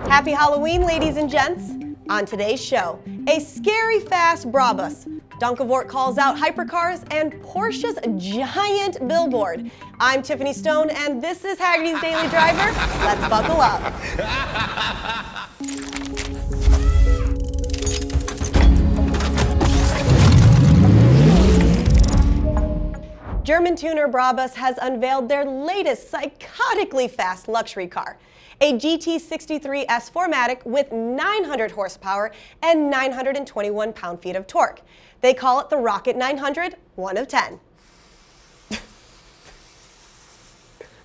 Happy Halloween, ladies and gents. On today's show, a scary fast Brabus, Donkevoort calls out hypercars, and Porsche's giant billboard. I'm Tiffany Stone, and this is Hagerty's Daily Driver. Let's buckle up. German tuner Brabus has unveiled their latest psychotically fast luxury car, a GT63 S4MATIC with 900 horsepower and 921 pound-feet of torque. They call it the Rocket 900, 1 of 10.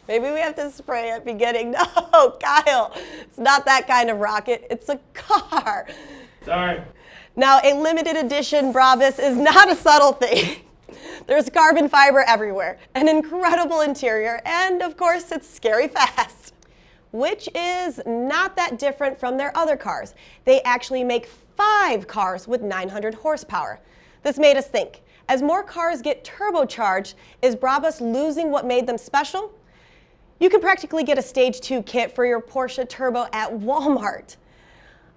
Maybe we have to spray at beginning. No, Kyle, it's not that kind of rocket. It's a car. Sorry. Now, a limited edition Brabus is not a subtle thing. There's carbon fiber everywhere, an incredible interior, and of course, it's scary fast. Which is not that different from their other cars. They actually make 5 cars with 900 horsepower. This made us think, as more cars get turbocharged, is Brabus losing what made them special? You can practically get a Stage 2 kit for your Porsche Turbo at Walmart.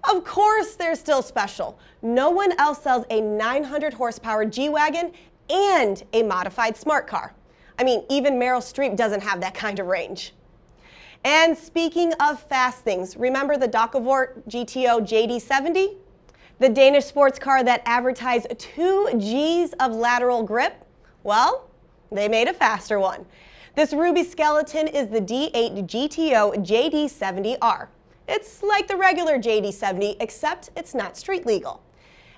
Of course they're still special. No one else sells a 900 horsepower G-Wagon and a modified smart car. I mean, even Meryl Streep doesn't have that kind of range. And speaking of fast things, remember the Donkevoort GTO-JD70? The Danish sports car that advertised 2 Gs of lateral grip? Well, they made a faster one. This ruby skeleton is the D8 GTO-JD70 R. It's like the regular JD70, except it's not street legal.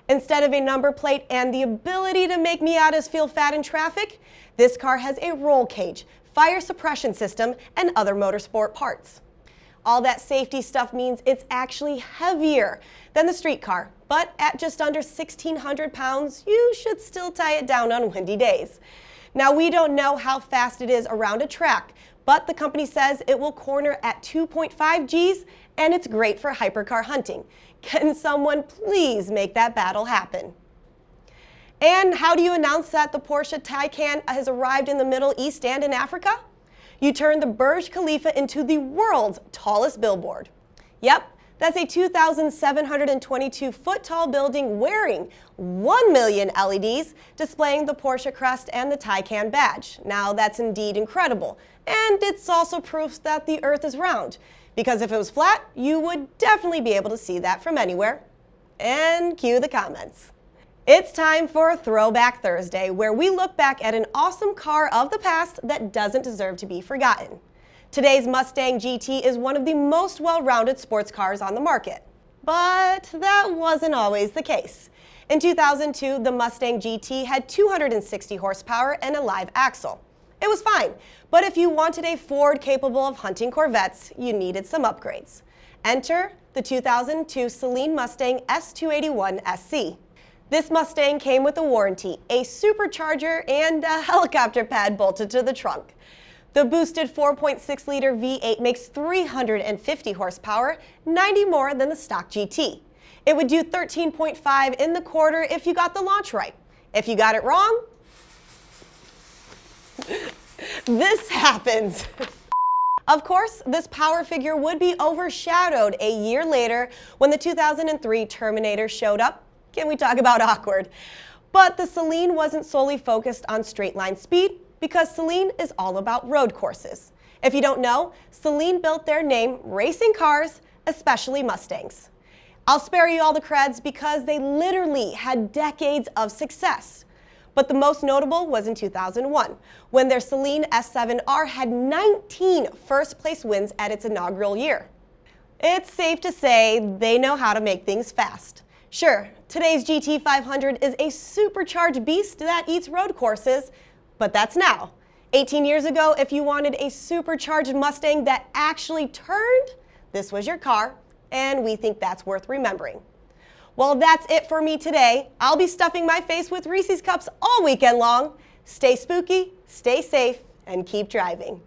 Instead of a number plate and the ability to make Miatas feel fat in traffic, this car has a roll cage, fire suppression system, and other motorsport parts. All that safety stuff means it's actually heavier than the street car, but at just under 1,600 pounds, you should still tie it down on windy days. Now, we don't know how fast it is around a track, but the company says it will corner at 2.5 Gs, and it's great for hypercar hunting. Can someone please make that battle happen? And how do you announce that the Porsche Taycan has arrived in the Middle East and in Africa? You turn the Burj Khalifa into the world's tallest billboard. Yep, that's a 2,722-foot tall building wearing 1 million LEDs displaying the Porsche crest and the Taycan badge. Now that's indeed incredible, and it's also proof that the Earth is round. Because if it was flat, you would definitely be able to see that from anywhere. And cue the comments. It's time for Throwback Thursday, where we look back at an awesome car of the past that doesn't deserve to be forgotten. Today's Mustang GT is one of the most well-rounded sports cars on the market. But that wasn't always the case. In 2002, the Mustang GT had 260 horsepower and a live axle. It was fine, but if you wanted a Ford capable of hunting Corvettes, you needed some upgrades. Enter the 2002 Saleen Mustang S281 SC. This Mustang came with a warranty, a supercharger, and a helicopter pad bolted to the trunk. The boosted 4.6-liter V8 makes 350 horsepower, 90 more than the stock GT. It would do 13.5 in the quarter if you got the launch right. If you got it wrong, this happens. Of course, this power figure would be overshadowed a year later when the 2003 Terminator showed up. Can we talk about awkward? But the Saleen wasn't solely focused on straight line speed, because Saleen is all about road courses. If you don't know, Saleen built their name racing cars, especially Mustangs. I'll spare you all the creds because they literally had decades of success. But the most notable was in 2001, when their Saleen S7R had 19 first-place wins at its inaugural year. It's safe to say they know how to make things fast. Sure, today's GT500 is a supercharged beast that eats road courses, but that's now. 18 years ago, if you wanted a supercharged Mustang that actually turned, this was your car, and we think that's worth remembering. Well, that's it for me today. I'll be stuffing my face with Reese's Cups all weekend long. Stay spooky, stay safe, and keep driving.